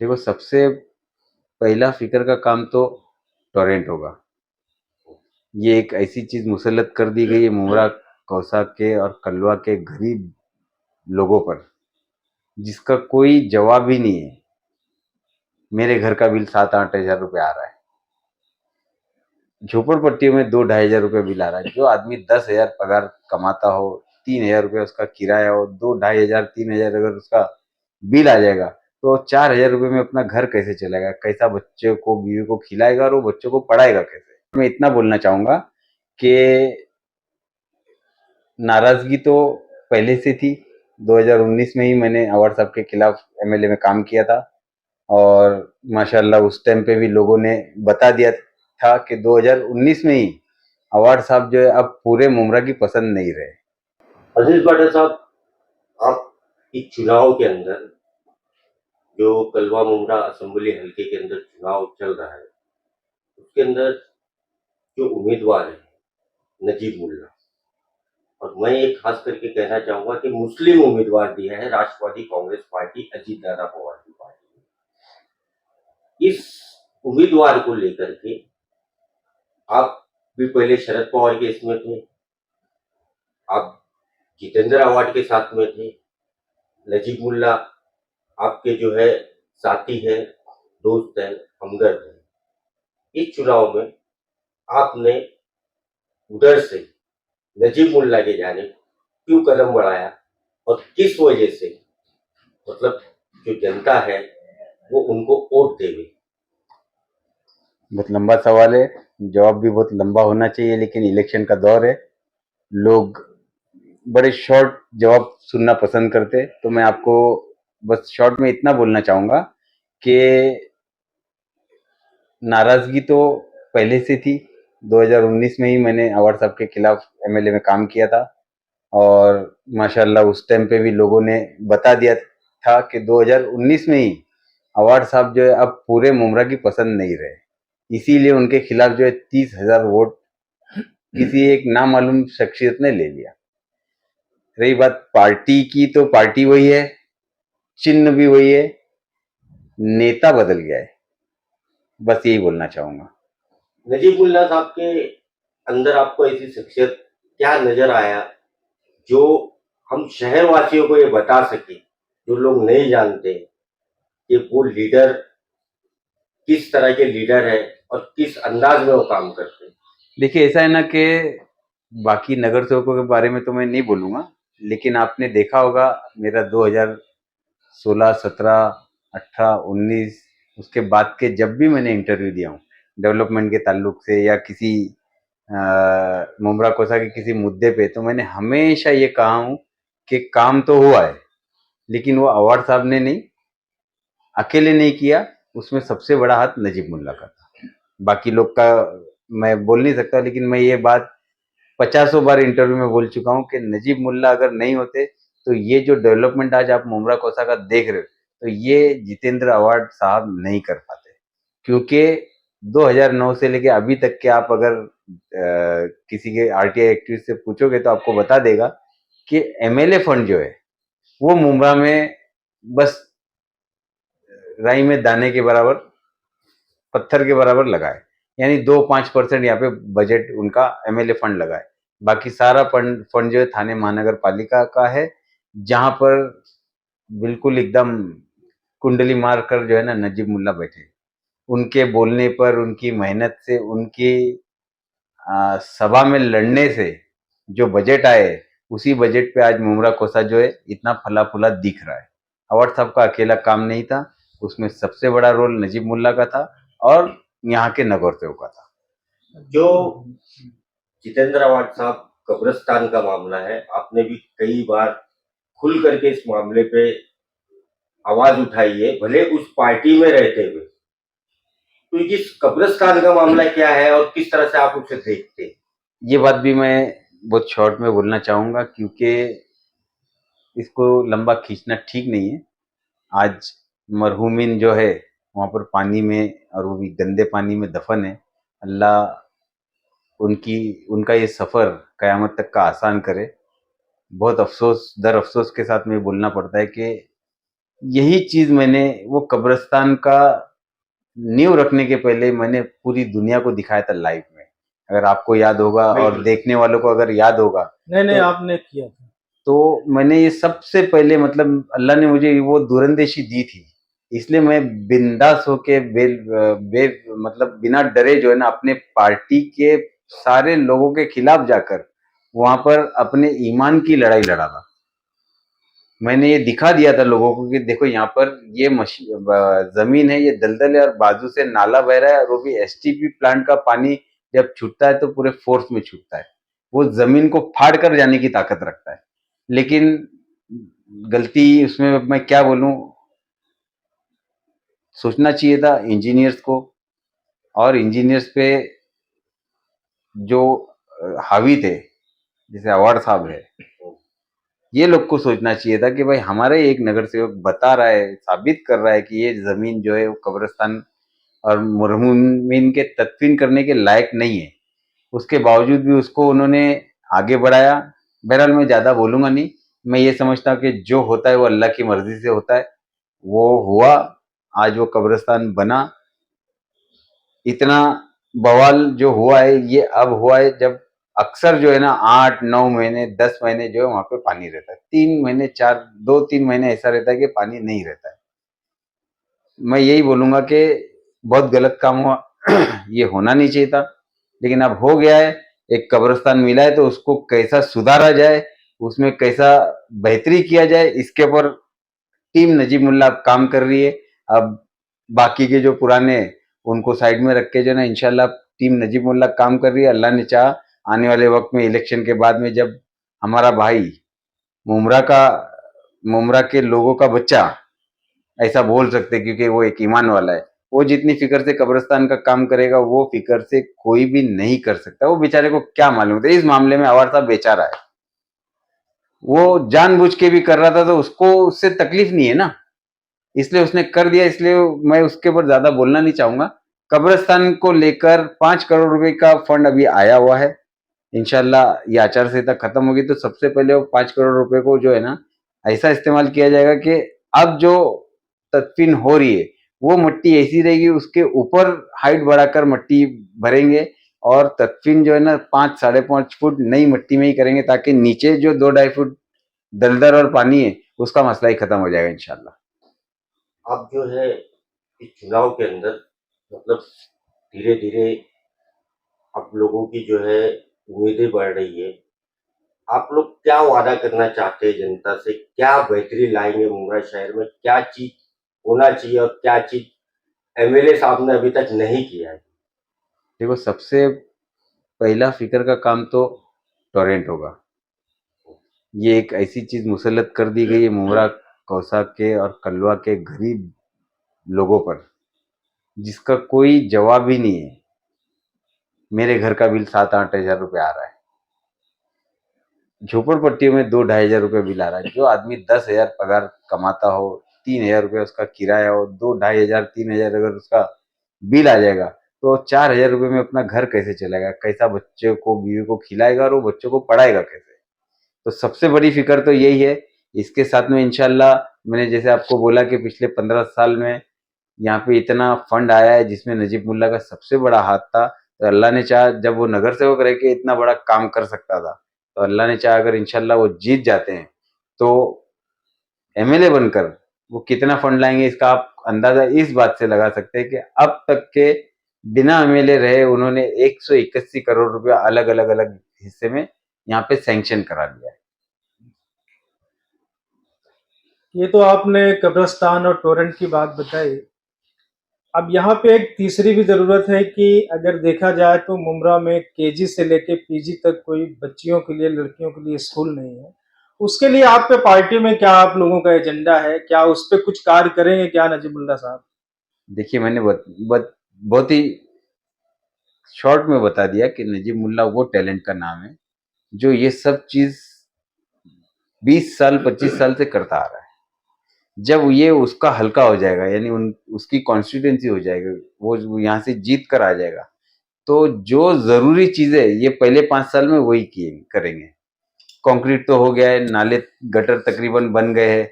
देखो, सबसे पहला फ़िक्र का काम तो टॉरेंट होगा। ये एक ऐसी चीज़ मुसल्लत कर दी गई है मुमरा, कौसा के और कलवा के गरीब लोगों पर, जिसका कोई जवाब ही नहीं है। मेरे घर का बिल 7-8 हज़ार रुपये आ रहा है। झोपड़पट्टियों में 2-2.5 हज़ार रुपये बिल आ रहा है। जो आदमी 10,000 पगार कमाता हो, 3,000 रुपये उसका किराया हो, 2-2.5 हज़ार 3,000 अगर उसका बिल आ जाएगा, तो 4,000 रुपये में अपना घर कैसे चलेगा? कैसा बच्चे को, बीवी को खिलाएगा और वो बच्चों को पढ़ाएगा कैसे? मैं इतना बोलना चाहूँगा कि नाराज़गी तो पहले से थी। 2019 में ही मैंने अवार्ड साहब के खिलाफ एमएलए में काम किया था और माशाल्लाह उस टाइम पे भी लोगों ने बता दिया था कि 2019 में ही अवार्ड साहब जो है अब पूरे मुमरा की पसंद नहीं रहे। अजीज बाटा साहब, आप इस चुनाव के अंदर जो कलवा मुमरा असेंबली हल्के के अंदर चुनाव चल रहा है, उसके अंदर जो उम्मीदवार है नजीब मुल्ला, और मैं ये खास करके कहना चाहूंगा कि मुस्लिम उम्मीदवार दिया है राष्ट्रवादी कांग्रेस पार्टी, अजीत दादा पवार की पार्टी। इस उम्मीदवार को लेकर के आप भी पहले शरद पवार के इसमें थे, आप जितेंद्र आवाड के साथ में थे, नजीब मुल्ला आपके जो है साथी है, दोस्त है, हमदर्द है। इस चुनाव में आपने उधर से नजीब मुल्ला के जानिब क्यों कदम बढ़ाया और किस वजह से, मतलब जो जनता है वो उनको वोट देवे? बहुत लंबा सवाल है, जवाब भी बहुत लंबा होना चाहिए, लेकिन इलेक्शन का दौर है, लोग बड़े शॉर्ट जवाब सुनना पसंद करते। तो मैं आपको बस शॉर्ट में इतना बोलना चाहूँगा कि नाराज़गी तो पहले से थी। 2019 में ही मैंने अवार्ड साहब के खिलाफ एमएलए में काम किया था और माशाल्लाह उस टाइम पे भी लोगों ने बता दिया था कि 2019 में ही अवार्ड साहब जो है अब पूरे मुमरा की पसंद नहीं रहे। इसीलिए उनके खिलाफ जो है 30,000 वोट किसी एक नामालूम शख्सियत ने ले लिया। रही बात पार्टी की, तो पार्टी वही है, चिन्ह भी वही है, नेता बदल गया है। बस यही बोलना चाहूँगा। नजीब मुल्ला साहब के अंदर आपको ऐसी शख्सियत क्या नजर आया जो हम शहर वासियों को ये बता सके, जो लोग नहीं जानते कि वो लीडर किस तरह के लीडर है और किस अंदाज में वो काम करते हैं? देखिए, ऐसा है ना कि बाकी नगर सेवकों के बारे में तो मैं नहीं बोलूँगा, लेकिन आपने देखा होगा मेरा 2016, 17, 18, 19 उसके बाद के जब भी मैंने इंटरव्यू दिया हूँ, डेवलपमेंट के ताल्लुक से या किसी मुमरा कोसा के किसी मुद्दे पे, तो मैंने हमेशा ये कहा हूँ कि काम तो हुआ है, लेकिन वो अवार्ड साहब ने नहीं, अकेले नहीं किया, उसमें सबसे बड़ा हाथ नजीब मुल्ला का था। बाकी लोग का मैं बोल नहीं सकता, लेकिन मैं ये बात पचासों बार इंटरव्यू में बोल चुका हूँ कि नजीब मुल्ला अगर नहीं होते तो ये जो डेवलपमेंट आज आप मुमरा कोसा का देख रहे हो, तो ये जितेंद्र अवार्ड साहब नहीं कर पाते। क्योंकि 2009 से लेके अभी तक के आप अगर किसी के आरटीआई एक्टिविस्ट से पूछोगे तो आपको बता देगा कि एमएलए फंड जो है वो मुमरा में बस राई में दाने के बराबर, पत्थर के बराबर लगा है। यानी 2-5% यहाँ पे बजट उनका एमएलए फंड लगा है। बाकी सारा फंड फंड जो है थाने महानगर पालिका का है, जहाँ पर बिल्कुल एकदम कुंडली मार कर जो है ना नजीब मुल्ला बैठे। उनके बोलने पर, उनकी मेहनत से, उनकी सभा में लड़ने से जो बजट आए, उसी बजट पे आज मुमरा कोसा जो है इतना फला फूला दिख रहा है। अवार्ड साहब का अकेला काम नहीं था, उसमें सबसे बड़ा रोल नजीब मुल्ला का था और यहाँ के नगौर सेवक का था। जो जितेंद्र आवाड साहब कब्रिस्तान का मामला है, आपने भी कई बार खुल करके इस मामले पे आवाज उठाई है, भले उस पार्टी में रहते हुए। तो इस कब्रिस्तान का मामला क्या है और किस तरह से आप उसे देखते हैं? ये बात भी मैं बहुत शॉर्ट में बोलना चाहूँगा, क्योंकि इसको लंबा खींचना ठीक नहीं है। आज मरहूमिन जो है वहाँ पर पानी में, और वो भी गंदे पानी में दफन है। अल्लाह उनकी उनका ये सफ़र क़यामत तक का आसान करे। बहुत अफ़सोस, दर अफ़सोस के साथ में बोलना पड़ता है कि यही चीज मैंने वो कब्रिस्तान का नींव रखने के पहले मैंने पूरी दुनिया को दिखाया था लाइव में। अगर आपको याद होगा और बिल्कुल। देखने वालों को अगर याद होगा नहीं नहीं, तो आपने किया था। मैंने ये सबसे पहले मतलब अल्लाह ने मुझे वो दूरंदेशी दी थी, इसलिए मैं बिंदास होके बे मतलब बिना डरे जो है ना अपने पार्टी के सारे लोगों के खिलाफ जाकर वहां पर अपने ईमान की लड़ाई लड़ा था। मैंने ये दिखा दिया था लोगों को कि देखो यहाँ पर ये जमीन है, ये दलदल है और बाजू से नाला बह रहा है और वो भी एसटीपी प्लांट का पानी जब छूटता है तो पूरे फोर्स में छूटता है, वो जमीन को फाड़ कर जाने की ताकत रखता है। लेकिन गलती उसमें मैं क्या बोलूं, सोचना चाहिए था इंजीनियर्स को, और इंजीनियर्स पे जो हावी थे जैसे अवार्ड साहब है, ये लोग को सोचना चाहिए था कि भाई हमारे एक नगर सेवक बता रहा है, साबित कर रहा है कि ये जमीन जो है वो कब्रिस्तान और मुरहुमीन के तदफीन करने के लायक नहीं है, उसके बावजूद भी उसको उन्होंने आगे बढ़ाया। बहरहाल मैं ज्यादा बोलूंगा नहीं, मैं ये समझता हूँ कि जो होता है वो अल्लाह की मर्जी से होता है। वो हुआ, आज वो कब्रिस्तान बना। इतना बवाल जो हुआ है ये अब हुआ है जब अक्सर जो है ना 8 9 महीने 10 महीने जो है वहां पे पानी रहता है, 3 महीने 2 3 महीने ऐसा रहता है कि पानी नहीं रहता है। मैं यही बोलूंगा कि बहुत गलत काम हुआ ये होना नहीं चाहिए था, लेकिन अब हो गया है। एक कब्रिस्तान मिला है तो उसको कैसा सुधारा जाए, उसमें कैसा बेहतरी किया जाए, इसके ऊपर टीम नजीमुल्लाह अब काम कर रही है। अब बाकी के जो पुराने उनको साइड में रख के जो ना इंशाल्लाह टीम नजीमुल्लाह काम कर रही है। अल्लाह ने चाह आने वाले वक्त में इलेक्शन के बाद में जब हमारा भाई मुमरा का मुमरा के लोगों का बच्चा, ऐसा बोल सकते क्योंकि वो एक ईमान वाला है, वो जितनी फिक्र से कब्रिस्तान का काम करेगा वो फिक्र से कोई भी नहीं कर सकता। वो बेचारे को क्या मालूम था इस मामले में, अवार साहब बेचारा है, वो जानबूझ के भी कर रहा था तो उसको उससे तकलीफ नहीं है ना, इसलिए उसने कर दिया। इसलिए मैं उसके ऊपर ज्यादा बोलना नहीं चाहूंगा। कब्रिस्तान को लेकर 5 करोड़ रुपए का फंड अभी आया हुआ है, इंशाल्लाह ये आचार संहिता खत्म होगी तो सबसे पहले वो 5 करोड़ रुपए को जो है ना ऐसा इस्तेमाल किया जाएगा कि अब जो तदफीन हो रही है वो मिट्टी ऐसी रहेगी, उसके ऊपर हाइट बढ़ाकर मिट्टी भरेंगे और तदफीन जो है ना 5 साढ़े 5 फुट नई मिट्टी में ही करेंगे ताकि नीचे जो 2 ढाई फुट दलदल और पानी है उसका मसला ही खत्म हो जाएगा इंशाल्लाह। अब जो है इस चुनाव के अंदर मतलब धीरे धीरे अब लोगों की जो है उम्मीदें बढ़ रही है। आप लोग क्या वादा करना चाहते हैं जनता से, क्या बेहतरी लाएंगे मुमरा शहर में, क्या चीज होना चाहिए और क्या चीज एमएलए साहब ने अभी तक नहीं किया है? देखो सबसे पहला फिक्र का काम तो टोरेंट होगा। ये एक ऐसी चीज मुसलत कर दी गई है मुमरा कौसा के और कलवा के गरीब लोगों पर जिसका कोई जवाब ही नहीं है। मेरे घर का बिल 7 8 हज़ार रुपये आ रहा है, झोपड़पट्टियों में 2 ढाई हज़ार रुपये बिल आ रहा है। जो आदमी 10 हज़ार पगार कमाता हो, 3 हज़ार रुपये उसका किराया हो, 2 ढाई हज़ार 3 हज़ार अगर उसका बिल आ जाएगा तो 4 हज़ार रुपये में अपना घर कैसे चलेगा, कैसा बच्चे को बीवी को खिलाएगा और वो बच्चों को पढ़ाएगा कैसे। तो सबसे बड़ी फिक्र तो यही है। इसके साथ में इंशाल्लाह मैंने जैसे आपको बोला कि पिछले 15 साल में यहाँ पे इतना फंड आया है जिसमें नजीब मुल्ला का सबसे बड़ा हाथ था। तो अल्लाह ने चाहा जब वो नगर सेवक रह के इतना बड़ा काम कर सकता था तो अल्लाह ने चाहा अगर इंशाल्लाह वो जीत जाते हैं तो एमएलए बनकर वो कितना फंड लाएंगे इसका आप अंदाजा इस बात से लगा सकते हैं कि अब तक के बिना एमएलए रहे उन्होंने 181 करोड़ रुपया अलग अलग अलग हिस्से में यहाँ पे सैंक्शन करा लिया है। ये तो आपने कब्रिस्तान और टोरेंट की बात बताई। अब यहाँ पे एक तीसरी भी ज़रूरत है कि अगर देखा जाए तो मुमरा में केजी से लेके पीजी तक कोई बच्चियों के लिए, लड़कियों के लिए स्कूल नहीं है। उसके लिए आपके पार्टी में क्या आप लोगों का एजेंडा है? क्या उस पे कुछ कार्य करेंगे क्या नजीमुल्लाह साहब? देखिए मैंने बहुत ही शॉर्ट में बता दिया कि नजीब मुल्ला वो टैलेंट का नाम है जो ये सब चीज 20 साल 25 साल से करता आ रहा है। जब ये उसका हल्का हो जाएगा यानी उसकी कॉन्स्टिट्यूंसी हो जाएगी, वो यहाँ से जीत कर आ जाएगा तो जो जरूरी चीजें ये पहले 5 साल में वही किए करेंगे। कंक्रीट तो हो गया है, नाले गटर तकरीबन बन गए हैं,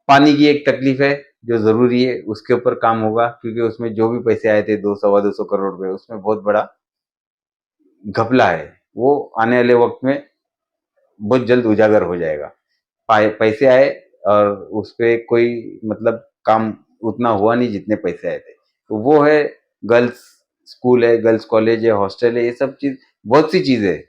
पानी की एक तकलीफ है जो ज़रूरी है, उसके ऊपर काम होगा, क्योंकि उसमें जो भी पैसे आए थे 2 सवा 200 करोड़ रुपए, उसमें बहुत बड़ा घपला है। वो आने वाले वक्त में बहुत जल्द उजागर हो जाएगा। पैसे आए और उस पे कोई मतलब काम उतना हुआ नहीं जितने पैसे आए थे। तो वो है गर्ल्स स्कूल है, गर्ल्स कॉलेज है, हॉस्टल है, ये सब चीज़ बहुत सी चीज़ें हैं।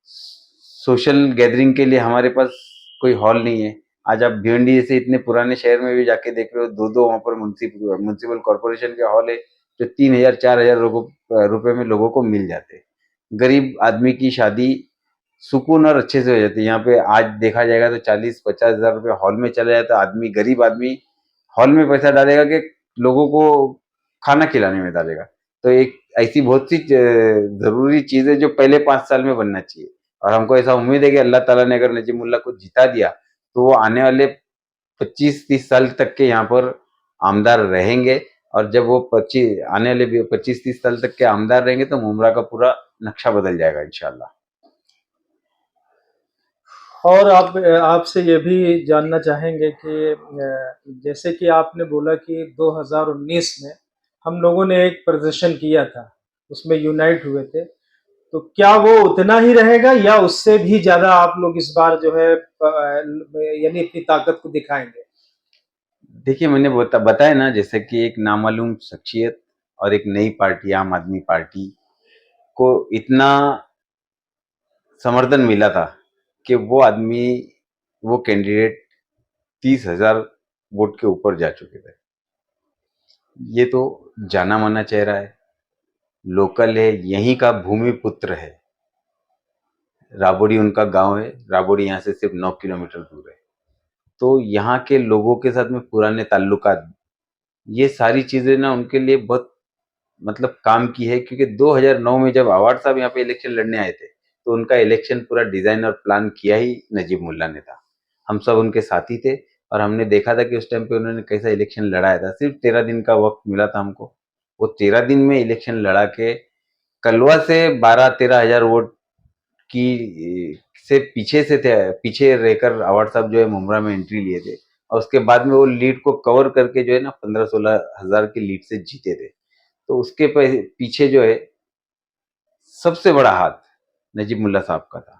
सोशल गैदरिंग के लिए हमारे पास कोई हॉल नहीं है। आज आप भिवंडी जैसे इतने पुराने शहर में भी जाके देख रहे हो, दो वहाँ पर म्युनिसिपल कॉरपोरेशन के हॉल है जो 3,000 4,000 रुपए में लोगों को मिल जाते हैं। गरीब आदमी की शादी सुकून और अच्छे से हो जाती है। यहाँ पे आज देखा जाएगा तो 40-50 हजार रुपये हॉल में चले जाता, आदमी गरीब आदमी हॉल में पैसा डालेगा कि लोगों को खाना खिलाने में डालेगा। तो एक ऐसी बहुत सी जरूरी चीज है जो पहले 5 साल में बनना चाहिए। और हमको ऐसा उम्मीद है कि अल्लाह ताला ने अगर नजीमुल्लाह को जिता दिया तो वो आने वाले 25-30 साल तक के यहाँ पर आमदार रहेंगे। और जब वो 25 आने वाले 25-30 साल तक के आमदार रहेंगे तो मुमरा का पूरा नक्शा बदल जाएगा इंशाल्लाह। और आप आपसे ये भी जानना चाहेंगे कि जैसे कि आपने बोला कि 2019 में हम लोगों ने एक प्रदर्शन किया था, उसमें यूनाइट हुए थे। तो क्या वो उतना ही रहेगा या उससे भी ज़्यादा आप लोग इस बार जो है यानी अपनी ताकत को दिखाएँगे? देखिए मैंने बताया ना, जैसे कि एक नामालूम शख्सियत और एक नई पार्टी आम आदमी पार्टी को इतना समर्थन मिला था कि वो आदमी वो कैंडिडेट 30,000 वोट के ऊपर जा चुके थे। ये तो जाना माना चेहरा है, लोकल है, यहीं का भूमि पुत्र है। राबोड़ी उनका गांव है, राबोड़ी यहाँ से सिर्फ 9 किलोमीटर दूर है। तो यहाँ के लोगों के साथ में पुराने ताल्लुकात, ये सारी चीजें ना उनके लिए बहुत मतलब काम की है। क्योंकि 2009 में जब आवाड साहब यहाँ पे इलेक्शन लड़ने आए थे तो उनका इलेक्शन पूरा डिजाइन और प्लान किया ही नजीब मुल्ला ने था। हम सब उनके साथी थे और हमने देखा था कि उस टाइम पे उन्होंने कैसा इलेक्शन लड़ाया था। सिर्फ 13 दिन का वक्त मिला था हमको, वो 13 दिन में इलेक्शन लड़ा के कलवा से 12-13 हजार वोट की से पीछे से थे, पीछे रहकर आवाड साहब जो है मुमरा में एंट्री लिए थे। और उसके बाद में वो लीड को कवर करके जो है ना 15-16 हजार की लीड से जीते थे। तो उसके पीछे जो है सबसे बड़ा हाथ नजीब मुल्ला साहब का था।